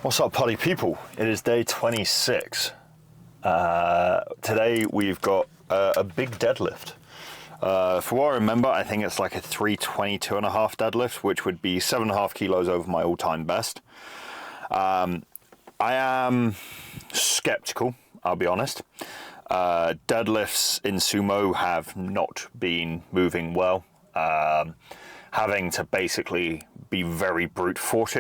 What's up, party people? It is day 26. Today we've got a big deadlift. For what I remember, I think it's like a 322.5 deadlift, which would be 7.5 kilos over my all-time best. I am skeptical, I'll be honest. Deadlifts in sumo have not been moving well. Having to basically be very brute force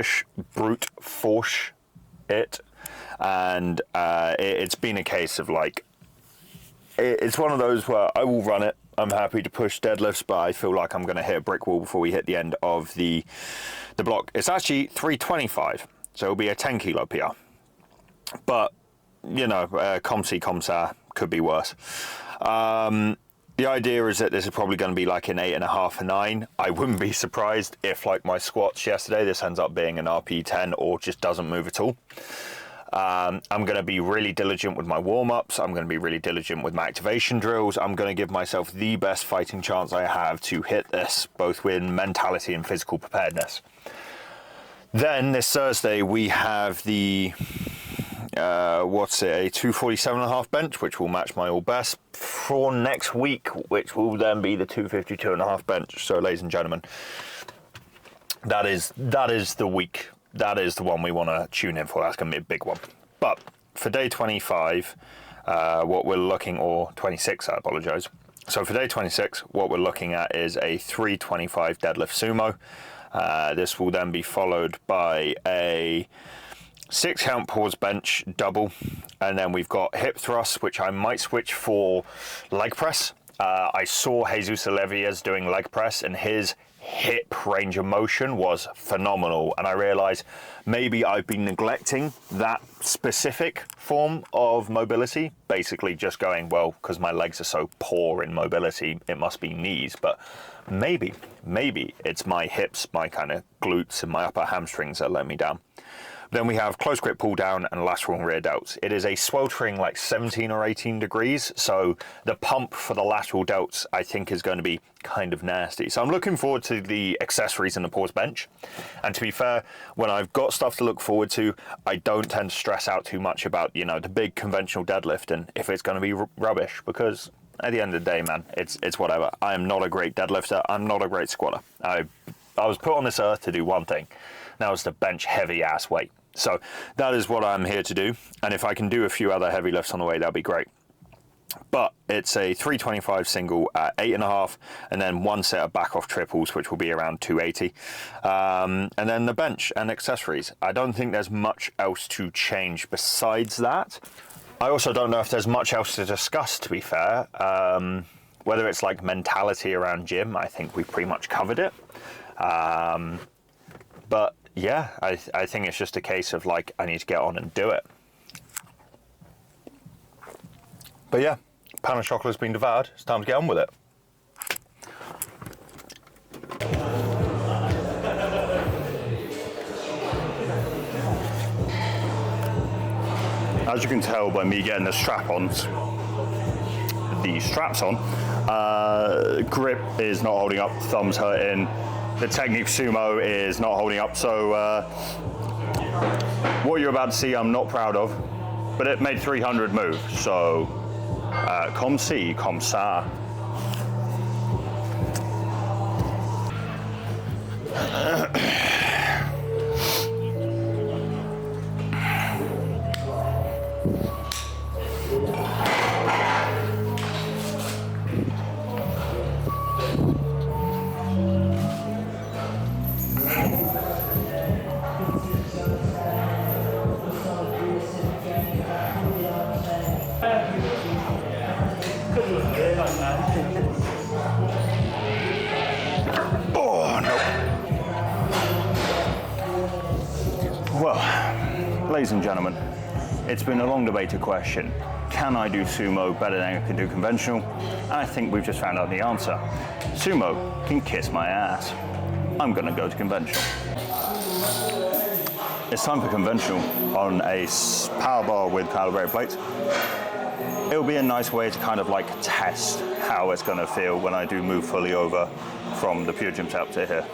it, and it's been a case of like, it's one of those where I will run it. I'm happy to push deadlifts, but I feel like I'm going to hit a brick wall before we hit the end of the block. It's actually 325, so it'll be a 10 kilo PR. But you know, com si com ça, could be worse. The idea is that this is probably going to be like an 8.5 or 9. I wouldn't be surprised if, like my squats yesterday, this ends up being an RP 10 or just doesn't move at all. I'm going to be really diligent with my warm-ups. I'm going to be really diligent with my activation drills. I'm going to give myself the best fighting chance I have to hit this, both with mentality and physical preparedness. Then this Thursday we have the a 247.5 bench, which will match my all best for next week, which will then be the 252.5 bench. So ladies and gentlemen, that is the week. That is the one we want to tune in for. That's going to be a big one. But for day 25, what we're looking, or 26, I apologize. So for day 26, what we're looking at is a 325 deadlift sumo. This will then be followed by a 6 count pause bench double, and then we've got hip thrust, which I might switch for leg press. I saw Jesus Olivia's doing leg press, and his hip range of motion was phenomenal, and I realized maybe I've been neglecting that specific form of mobility, basically just going, well, because my legs are so poor in mobility, it must be knees. But maybe it's my hips, my kind of glutes and my upper hamstrings that let me down. Then we have close grip pull down and lateral and rear delts. It is a sweltering like 17 or 18 degrees, so the pump for the lateral delts I think is going to be kind of nasty. So I'm looking forward to the accessories and the pause bench. And to be fair, when I've got stuff to look forward to, I don't tend to stress out too much about, you know, the big conventional deadlift and if it's going to be rubbish, because at the end of the day, man, it's whatever. I am not a great deadlifter. I'm not a great squatter. I was put on this earth to do one thing. That was to bench heavy ass weight. So that is what I'm here to do, and if I can do a few other heavy lifts on the way, that'd be great. But it's a 325 single at 8.5, and then one set of back off triples, which will be around 280, and then the bench and accessories. I don't think there's much else to change besides that. I also don't know if there's much else to discuss, to be fair. Whether it's like mentality around gym, I think we've pretty much covered it. But yeah, I think it's just a case of like, I need to get on and do it. But yeah, pound of chocolate's been devoured. It's time to get on with it. As you can tell by me getting the straps on, grip is not holding up, thumbs hurting. The technique sumo is not holding up, so what you're about to see I'm not proud of, but it made 300 move, so com si, com ça. Oh, no. Well, ladies and gentlemen, it's been a long debated question. Can I do sumo better than I can do conventional? And I think we've just found out the answer. Sumo can kiss my ass. I'm gonna go to conventional. It's time for conventional on a power bar with calibrated plates. It'll be a nice way to kind of like test how it's going to feel when I do move fully over from the Pure Gym setup to here.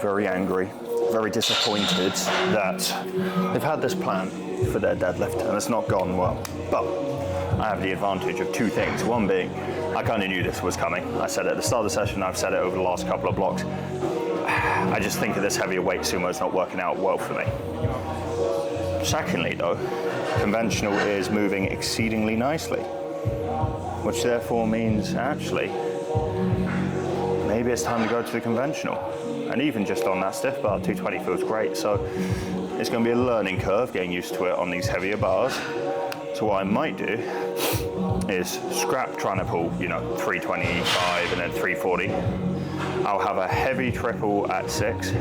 very angry, very disappointed that they've had this plan for their deadlift and it's not gone well. But I have the advantage of two things. One being, I kind of knew this was coming. I said it at the start of the session, I've said it over the last couple of blocks. I just think that this heavier weight sumo is not working out well for me. Secondly though, conventional is moving exceedingly nicely, which therefore means actually, maybe it's time to go to the conventional. And even just on that stiff bar, 220 feels great. So it's going to be a learning curve, getting used to it on these heavier bars. So what I might do is scrap trying to pull, 325 and then 340. I'll have a heavy triple at 6,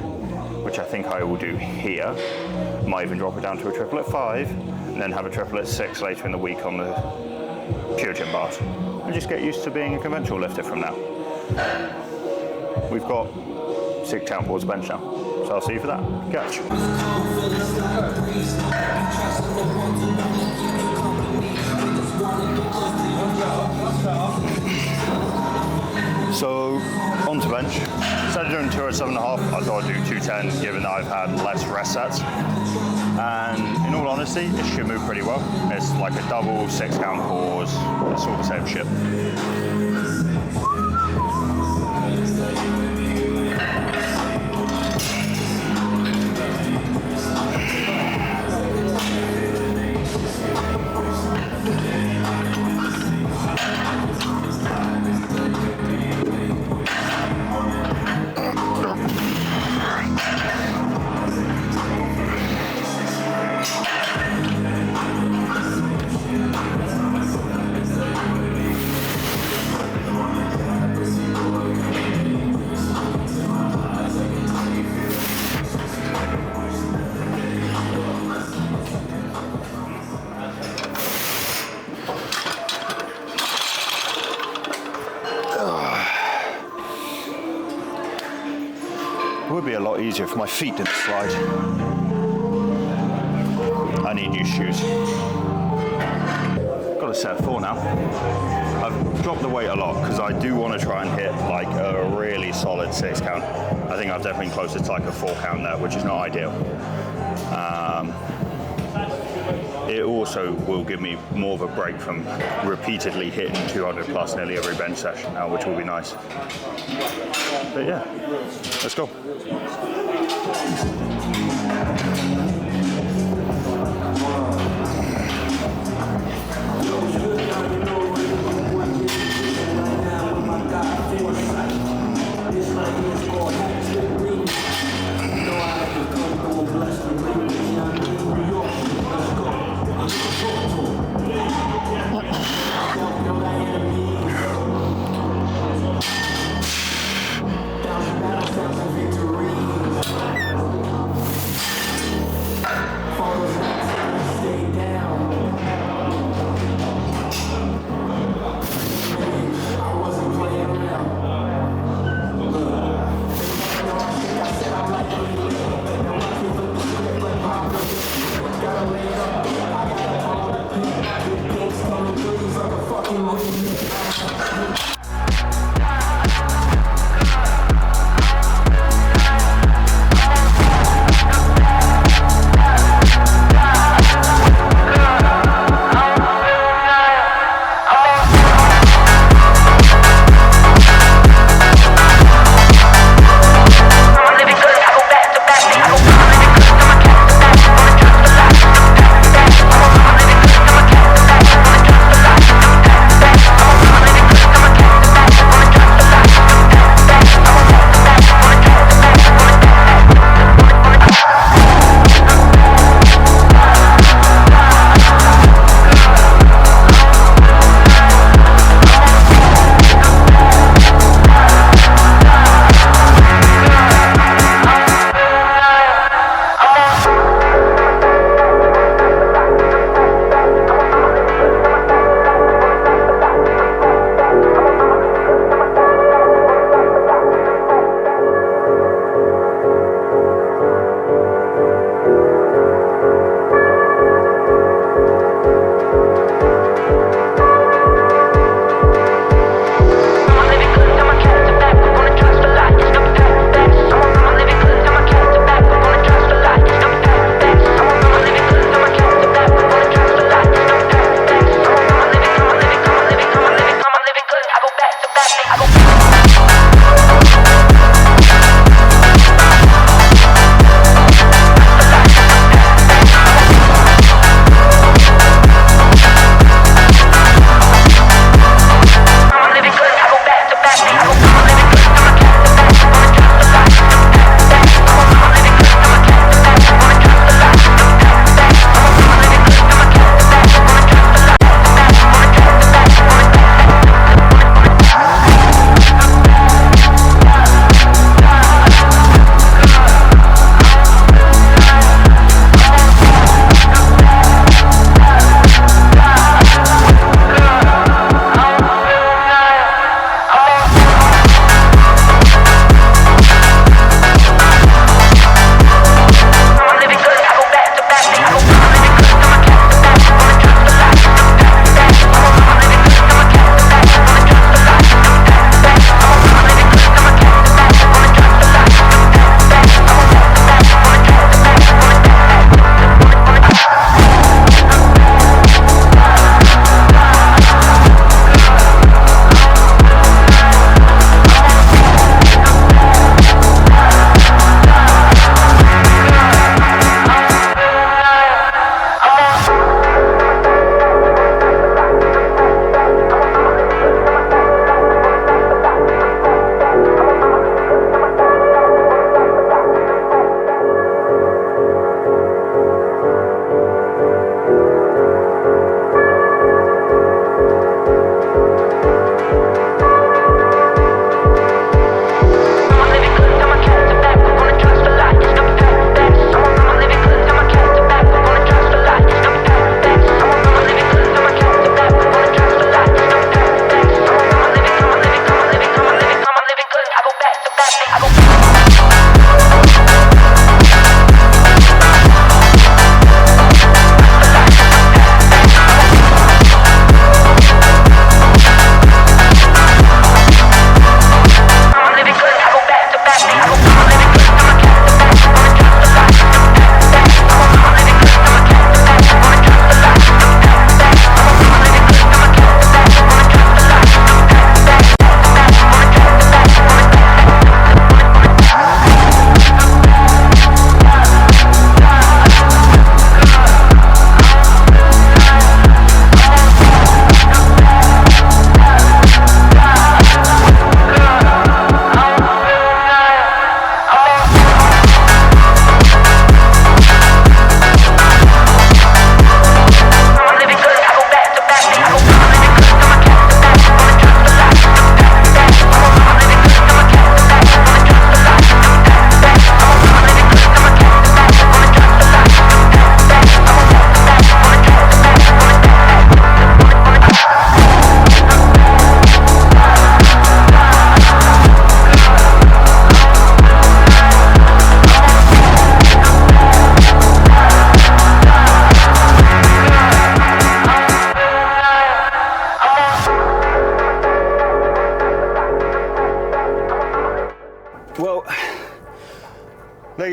which I think I will do here. Might even drop it down to a triple at 5, and then have a triple at 6 later in the week on the pure gym bars. And just get used to being a conventional lifter from now. We've got 6 count boards bench now, so I'll see you for that. Catch. So, on to bench. Instead of doing 2 at 7.5, I thought I'd do 210, given that I've had less rest sets. And in all honesty, it should move pretty well. It's like a double 6 count pause, it's all the same shit. It would be a lot easier if my feet didn't slide. I need new shoes. Got a set of 4 now. I've dropped the weight a lot because I do want to try and hit like a really solid 6 count. I think I've definitely closer to like a 4 count there, which is not ideal. It also will give me more of a break from repeatedly hitting 200 plus nearly every bench session now, which will be nice. But yeah, let's go.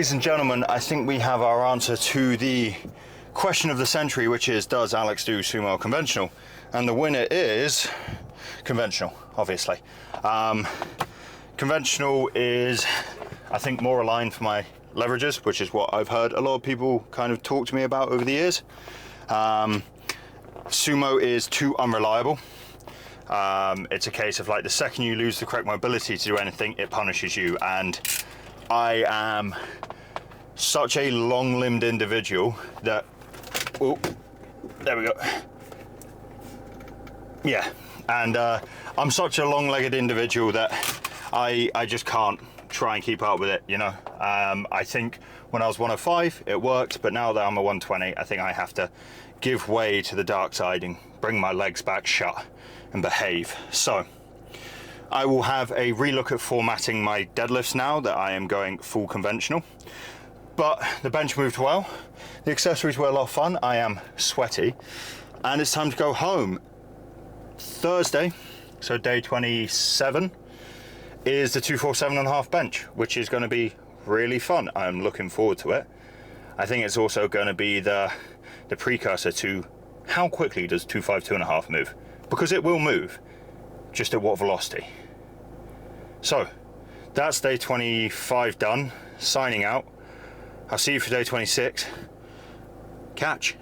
ladies and gentlemen, I think we have our answer to the question of the century, which is, does Alex do sumo or conventional? And the winner is conventional, obviously. Conventional is, I think, more aligned for my leverages, which is what I've heard a lot of people kind of talk to me about over the years. Sumo is too unreliable. It's a case of like the second you lose the correct mobility to do anything, it punishes you. And I am such a long-limbed individual that, oh, there we go. Yeah, and I'm such a long-legged individual that I just can't try and keep up with it, you know. I think when I was 105, it worked, but now that I'm a 120, I think I have to give way to the dark side and bring my legs back shut and behave. So I will have a relook at formatting my deadlifts now that I am going full conventional. But the bench moved well, the accessories were a lot of fun, I am sweaty, and it's time to go home. Thursday, so day 27, is the 247.5 bench, which is going to be really fun. I'm looking forward to it. I think it's also going to be the precursor to how quickly does 252.5 move, because it will move, just at what velocity. So that's day 25 done, signing out. I'll see you for day 26. Catch.